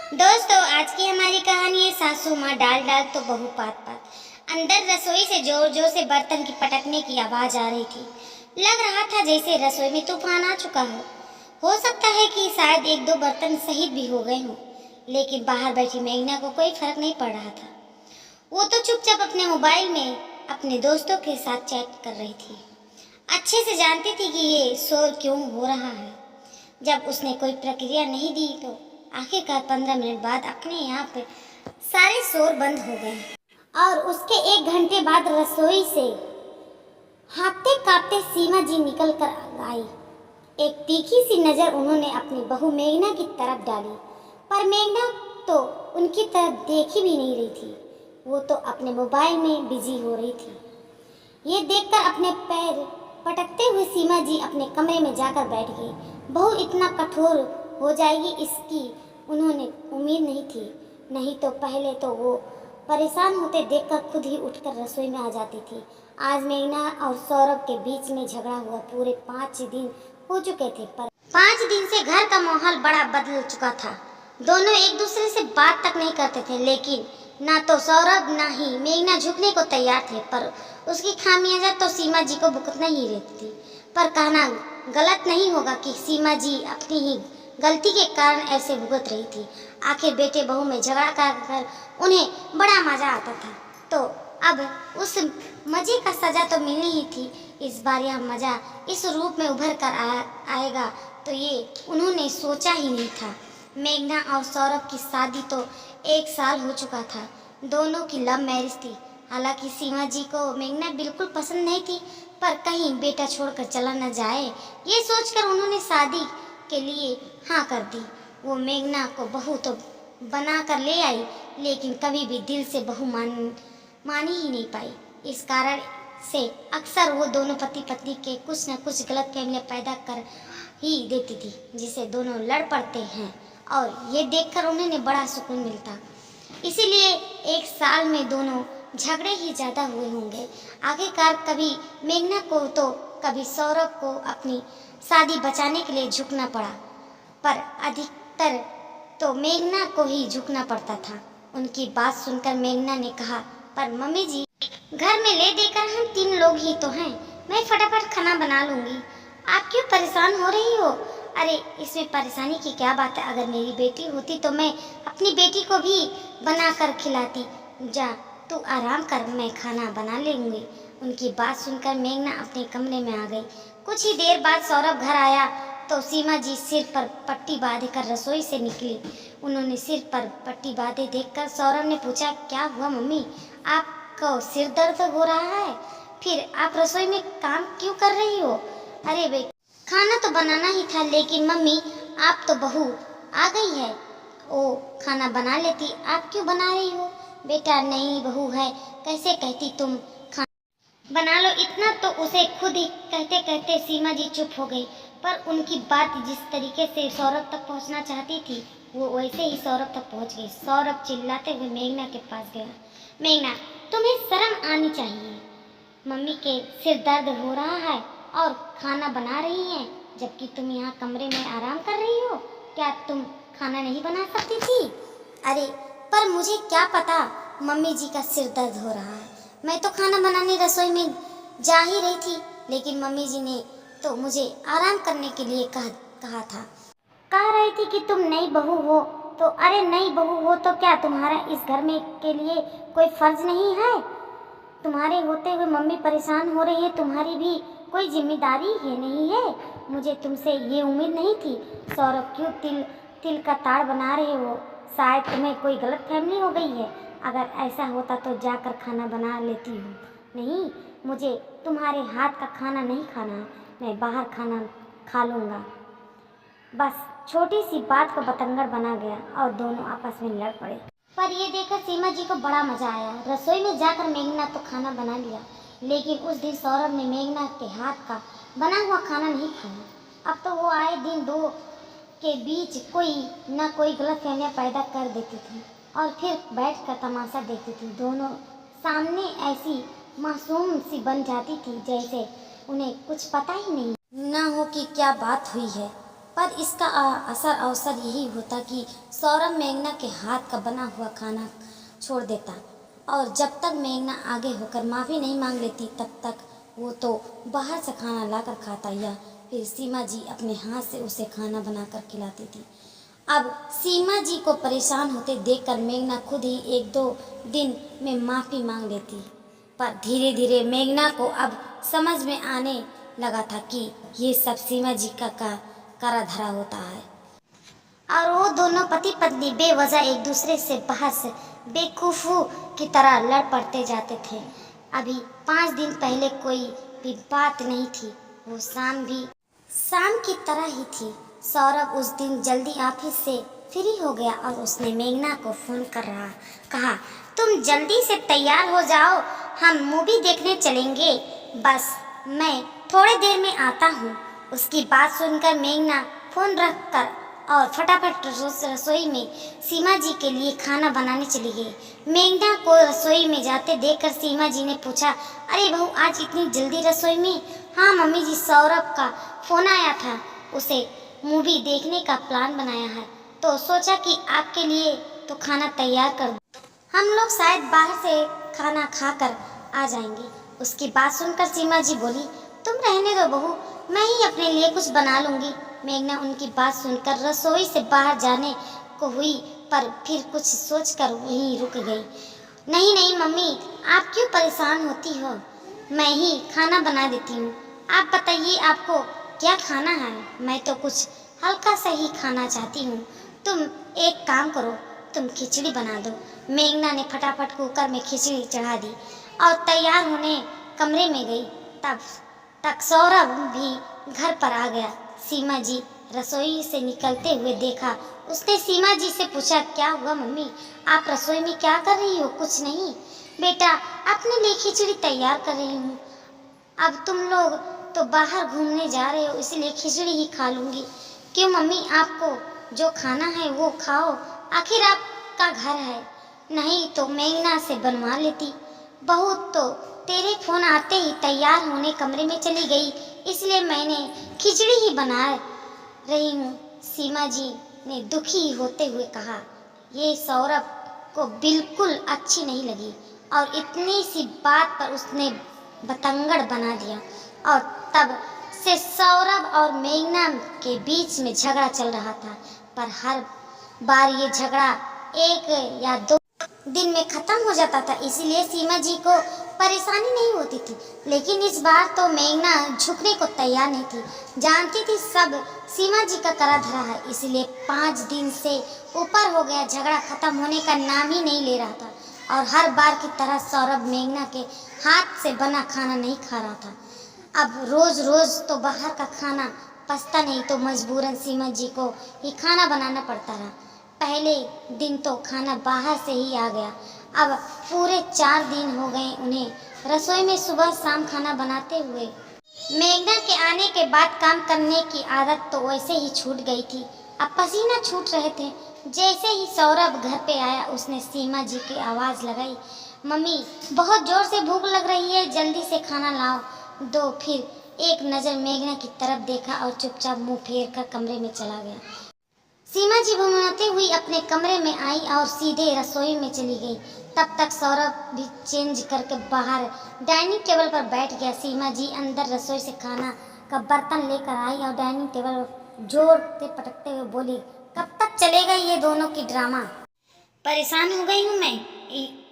दोस्तों, आज की हमारी कहानी है सासू माँ डाल डाल तो बहू पात पात। अंदर रसोई से जोर जोर से बर्तन की पटकने की आवाज आ रही थी। लग रहा था जैसे रसोई में तूफान आ चुका हो सकता है कि शायद एक दो बर्तन शहीद भी हो गए हों, लेकिन बाहर बैठी मेघना को कोई फर्क नहीं पड़ रहा था। वो तो चुपचाप अपने मोबाइल में अपने दोस्तों के साथ चैट कर रही थी। अच्छे से जानती थी कि ये शोर क्यों हो रहा है। जब उसने कोई प्रक्रिया नहीं दी तो आखिरकार 15 मिनट बाद अपने आप सारे शोर बंद हो गए और उसके 1 घंटे बाद रसोई से हाँफते कांपते सीमा जी निकल कर आई। एक तीखी सी नजर उन्होंने अपनी बहू मेघना की तरफ डाली, पर मेघना तो उनकी तरफ देख ही भी नहीं रही थी। वो तो अपने मोबाइल में बिजी हो रही थी। ये देखकर अपने पैर पटकते हुए सीमा जी अपने कमरे में जाकर बैठ गई। बहू इतना कठोर हो जाएगी इसकी उन्होंने उम्मीद नहीं थी। नहीं तो पहले तो वो परेशान होते देखकर खुद ही उठकर रसोई में आ जाती थी। आज मेघना और सौरभ के बीच में झगड़ा हुआ पूरे 5 दिन हो चुके थे, पर 5 दिन से घर का माहौल बड़ा बदल चुका था। दोनों एक दूसरे से बात तक नहीं करते थे, लेकिन ना तो सौरभ ना ही मेघना झुकने को तैयार थे। पर उसकी खामियाजा तो सीमा जी को भुगतना ही रहती थी। पर कहना गलत नहीं होगा कि सीमा जी अपनी ही गलती के कारण ऐसे भुगत रही थी। आखिर बेटे बहू में झगड़ा कर उन्हें बड़ा मजा आता था, तो अब उस मजे का सजा तो मिलनी ही थी। इस बार यह मजा इस रूप में उभर कर आएगा तो ये उन्होंने सोचा ही नहीं था। मेघना और सौरभ की शादी तो 1 साल हो चुका था। दोनों की लव मैरिज थी। हालांकि सीमा जी को मेघना बिल्कुल पसंद नहीं थी, पर कहीं बेटा छोड़कर चला न जाए ये सोचकर उन्होंने शादी के लिए हाँ कर दी। वो मेघना को बहू तो बना कर ले आई, लेकिन कभी भी दिल से बहू मानी ही नहीं पाई। इस कारण से अक्सर वो दोनों पति पत्नी के कुछ न कुछ गलत फहमियाँ पैदा कर ही देती थी, जिसे दोनों लड़ पड़ते हैं और ये देखकर उन्हें बड़ा सुकून मिलता। इसीलिए 1 साल में दोनों झगड़े ही ज़्यादा हुए होंगे। आखिरकार कभी मेघना को तो कभी सौरभ को अपनी शादी बचाने के लिए झुकना पड़ा, पर अधिकतर तो मेघना को ही झुकना पड़ता था। उनकी बात सुनकर मेघना ने कहा, पर मम्मी जी, घर में ले देकर हम 3 लोग ही तो हैं। मैं फटाफट खाना बना लूँगी। आप क्यों परेशान हो रही हो? अरे इसमें परेशानी की क्या बात है? अगर मेरी बेटी होती तो मैं अपनी बेटी को भी बना कर खिलाती। जा तू आराम कर, मैं खाना बना लूँगी। उनकी बात सुनकर मेघना अपने कमरे में आ गई। कुछ ही देर बाद सौरभ घर आया तो सीमा जी सिर पर पट्टी बांधे कर रसोई से निकली। उन्होंने सिर पर पट्टी बांधे देखकर सौरभ ने पूछा, क्या हुआ मम्मी, आपको सिर दर्द हो रहा है? फिर आप रसोई में काम क्यों कर रही हो? अरे बेटा, खाना तो बनाना ही था, लेकिन मम्मी आप तो बहू आ गई है, ओ खाना बना लेती, आप क्यों बना रही हो? बेटा नई बहू है, कैसे कहती तुम खाना बना लो। इतना तो उसे खुद ही कहते कहते सीमा जी चुप हो गई। पर उनकी बात जिस तरीके से सौरभ तक पहुंचना चाहती थी, वो वैसे ही सौरभ तक पहुंच गई। सौरभ चिल्लाते हुए मेघना के पास गया। मेघना, तुम्हें शर्म आनी चाहिए। मम्मी के सिर दर्द हो रहा है और खाना बना रही हैं, जबकि तुम यहाँ कमरे में आराम कर रही हो। क्या तुम खाना नहीं बना सकती थी? अरे पर मुझे क्या पता मम्मी जी का सिर दर्द हो रहा है। मैं तो खाना बनाने रसोई में जा ही रही थी, लेकिन मम्मी जी ने तो मुझे आराम करने के लिए कहा था। कह रही थी कि तुम नई बहू हो तो। अरे नई बहू हो तो क्या तुम्हारा इस घर में के लिए कोई फर्ज नहीं है? तुम्हारे होते हुए मम्मी परेशान हो रही है, तुम्हारी भी कोई जिम्मेदारी है नहीं है? मुझे तुमसे ये उम्मीद नहीं थी। सौरभ, क्यों तिल का ताड़ बना रहे हो? शायद तुम्हें कोई गलत फहमी हो गई है। अगर ऐसा होता तो जाकर खाना बना लेती हूँ। नहीं, मुझे तुम्हारे हाथ का खाना नहीं खाना, मैं बाहर खाना खा लूँगा। बस छोटी सी बात को बतंगड़ बना गया और दोनों आपस में लड़ पड़े। पर ये देखकर सीमा जी को बड़ा मजा आया। रसोई में जाकर मेघना तो खाना बना लिया, लेकिन उस दिन सौरभ ने मेघना के हाथ का बना हुआ खाना नहीं खाया। अब तो वो आए दिन दो के बीच कोई न कोई गलतफहमियां पैदा कर देती थी और फिर बैठकर तमाशा देखती थी। दोनों सामने ऐसी मासूम सी बन जाती थी जैसे उन्हें कुछ पता ही नहीं ना हो कि क्या बात हुई है। पर इसका असर अवसर यही होता कि सौरभ मेघना के हाथ का बना हुआ खाना छोड़ देता, और जब तक मेघना आगे होकर माफ़ी नहीं मांग लेती तब तक वो तो बाहर से खाना लाकर खाता या फिर सीमा जी अपने हाथ से उसे खाना बनाकर खिलाती थी। अब सीमा जी को परेशान होते देखकर मेघना खुद ही 1-2 दिन में माफ़ी मांग लेती, पर धीरे धीरे मेघना को अब समझ में आने लगा था कि ये सब सीमा जी का करा धरा होता है, और वो दोनों पति पत्नी बेवजह एक दूसरे से बहस बेवकूफ़ों की तरह लड़ पड़ते जाते थे। अभी 5 दिन पहले कोई भी बात नहीं थी, वो शाम भी शाम की तरह ही थी। सौरभ उस दिन जल्दी ऑफिस से फ्री हो गया और उसने मेघना को फ़ोन कर रहा कहा, तुम जल्दी से तैयार हो जाओ, हम मूवी देखने चलेंगे, बस मैं थोड़ी देर में आता हूँ। उसकी बात सुनकर मेघना फ़ोन रख कर और फटाफट रसोई में सीमा जी के लिए खाना बनाने चली गई। मेघना को रसोई में जाते देखकर सीमा जी ने पूछा, अरे बहू, आज इतनी जल्दी रसोई में? हाँ मम्मी जी, सौरभ का फ़ोन आया था, उसे मूवी देखने का प्लान बनाया है, तो सोचा कि आपके लिए तो खाना तैयार कर दूं। हम लोग शायद बाहर से खाना खाकर आ जाएंगे। उसकी बात सुनकर सीमा जी बोली, तुम रहने दो बहू, मैं ही अपने लिए कुछ बना लूँगी। मेघना उनकी बात सुनकर रसोई से बाहर जाने को हुई, पर फिर कुछ सोचकर वहीं रुक गई। नहीं नहीं मम्मी, आप क्यों परेशान होती हो, मैं ही खाना बना देती हूँ। आप बताइए आपको क्या खाना है? मैं तो कुछ हल्का सा ही खाना चाहती हूँ। तुम एक काम करो, तुम खिचड़ी बना दो। मेघना ने फटाफट कुकर में खिचड़ी चढ़ा दी और तैयार होने कमरे में गई। तब तक सौरभ भी घर पर आ गया। सीमा जी रसोई से निकलते हुए देखा। उसने सीमा जी से पूछा, क्या हुआ मम्मी, आप रसोई में क्या कर रही हो? कुछ नहीं बेटा, अपने लिए खिचड़ी तैयार कर रही हूँ। अब तुम लोग तो बाहर घूमने जा रहे हो, इसलिए खिचड़ी ही खा लूँगी। क्यों मम्मी, आपको जो खाना है वो खाओ, आखिर आपका घर है। नहीं तो मेघना से बनवा लेती। बहू तो तेरे फ़ोन आते ही तैयार होने कमरे में चली गई, इसलिए मैंने खिचड़ी ही बना रही हूँ। सीमा जी ने दुखी होते हुए कहा। ये सौरभ को बिल्कुल अच्छी नहीं लगी और इतनी सी बात पर उसने बतंगड़ बना दिया, और तब से सौरभ और मेघना के बीच में झगड़ा चल रहा था। पर हर बार ये झगड़ा 1 या 2 दिन में ख़त्म हो जाता था, इसीलिए सीमा जी को परेशानी नहीं होती थी। लेकिन इस बार तो मेघना झुकने को तैयार नहीं थी। जानती थी सब सीमा जी का करा धरा है, इसलिए 5 दिन से ऊपर हो गया, झगड़ा ख़त्म होने का नाम ही नहीं ले रहा था। और हर बार की तरह सौरभ मेघना के हाथ से बना खाना नहीं खा रहा था। अब रोज़ रोज़ तो बाहर का खाना पचता नहीं, तो मजबूरन सीमा जी को ही खाना बनाना पड़ता रहा। पहले दिन तो खाना बाहर से ही आ गया, अब पूरे 4 दिन हो गए उन्हें रसोई में सुबह शाम खाना बनाते हुए। मेघना के आने के बाद काम करने की आदत तो वैसे ही छूट गई थी, अब पसीना छूट रहे थे। जैसे ही सौरभ घर पे आया, उसने सीमा जी की आवाज़ लगाई, मम्मी बहुत ज़ोर से भूख लग रही है, जल्दी से खाना लाओ दो। फिर एक नज़र मेघना की तरफ देखा और चुपचाप मुंह फेर कर कमरे में चला गया। सीमा जी भुनभुनाते हुई अपने कमरे में आई और सीधे रसोई में चली गई। तब तक सौरभ भी चेंज करके बाहर डाइनिंग टेबल पर बैठ गया। सीमा जी अंदर रसोई से खाना का बर्तन लेकर आई और डाइनिंग टेबल पर जोर से पटकते हुए बोली, कब तक चलेगा ये दोनों की ड्रामा? परेशान हो गई हूँ मैं।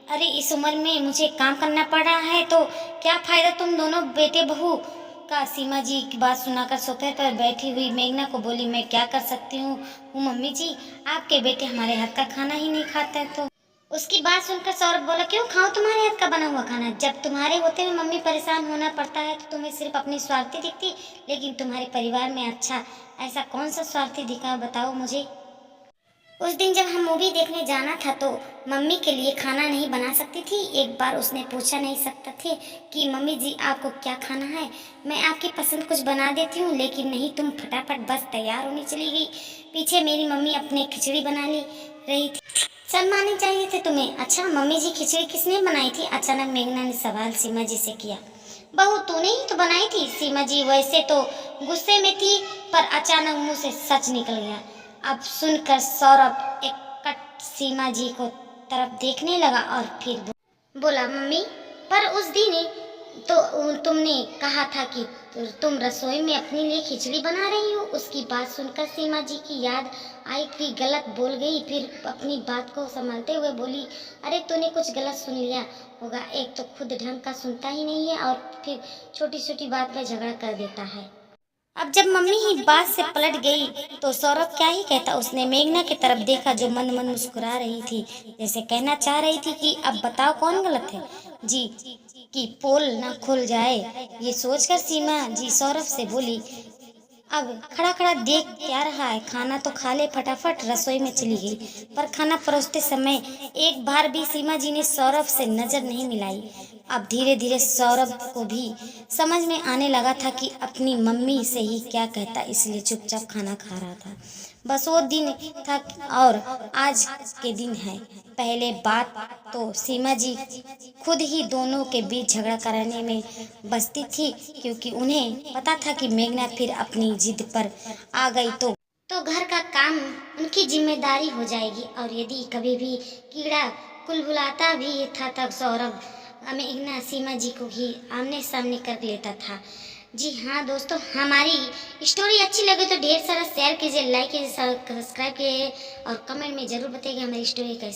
अरे इस उम्र में मुझे काम करना पड़ रहा है, तो क्या फ़ायदा तुम दोनों बेटे बहू का? सीमा जी की बात सुनाकर सोफे पर बैठी हुई मेघना को बोली, मैं क्या कर सकती हूँ मम्मी जी, आपके बेटे हमारे हाथ का खाना ही नहीं खाता है। तो उसकी बात सुनकर सौरभ बोला, क्यों खाओ तुम्हारे हाथ का बना हुआ खाना? जब तुम्हारे होते हुए मम्मी परेशान होना पड़ता है तो तुम्हें सिर्फ अपनी स्वार्थी दिखती, लेकिन तुम्हारे परिवार में अच्छा ऐसा कौन सा स्वार्थी दिखा, बताओ मुझे। उस दिन जब हम मूवी देखने जाना था तो मम्मी के लिए खाना नहीं बना सकती थी? एक बार उसने पूछा नहीं सकता थे कि मम्मी जी आपको क्या खाना है, मैं आपकी पसंद कुछ बना देती हूँ? लेकिन नहीं, तुम फटाफट बस तैयार होने चली गई। पीछे मेरी मम्मी अपने खिचड़ी बना ली रही थी, शर्माने चाहिए थे तुम्हें। अच्छा मम्मी जी, खिचड़ी किसने बनाई थी? अचानक मेघना ने सवाल सीमा जी से किया। बहू तूने ही तो बनाई थी। सीमा जी वैसे तो गुस्से में थी, पर अचानक मुंह से सच निकल गया। अब सुनकर सौरभ एक कट सीमा जी को तरफ देखने लगा और फिर बोला, मम्मी, पर उस दिन तो तुमने कहा था कि तुम रसोई में अपने लिए खिचड़ी बना रही हो। उसकी बात सुनकर सीमा जी की याद आई कि गलत बोल गई। फिर अपनी बात को संभालते हुए बोली, अरे तूने कुछ गलत सुन लिया होगा। एक तो खुद ढंग का सुनता ही नहीं है और फिर छोटी छोटी बात पे झगड़ा कर देता है। अब जब मम्मी ही बात से पलट गई तो सौरभ क्या ही कहता। उसने मेघना की तरफ देखा जो मन मन मुस्कुरा रही थी, जैसे कहना चाह रही थी कि अब बताओ कौन गलत है जी, कि पोल ना खुल जाए। ये सोचकर सीमा जी सौरभ से बोली, अब खड़ा खड़ा देख क्या रहा है, खाना तो खा ले। फटाफट रसोई में चली गई, पर खाना परोसते समय एक बार भी सीमा जी ने सौरभ से नजर नहीं मिलाई। अब धीरे धीरे सौरभ को भी समझ में आने लगा था कि अपनी मम्मी से ही क्या कहता, इसलिए चुपचाप खाना खा रहा था। बस वो दिन था और आज के दिन है। पहले बात तो सीमा जी खुद ही दोनों के बीच झगड़ा कराने में बसती थी, क्योंकि उन्हें पता था कि मेघना फिर अपनी जिद पर आ गई तो घर का काम उनकी जिम्मेदारी हो जाएगी। और यदि कभी भी कीड़ा कुलबुलाता भी था तब सौरभ मेघना सीमा जी को ही आमने सामने कर लेता था। जी हाँ दोस्तों, हमारी स्टोरी अच्छी लगे तो ढेर सारा शेयर कीजिए, लाइक कीजिए, सब्सक्राइब कीजिए और कमेंट में ज़रूर बताइए हमारी स्टोरी कैसी।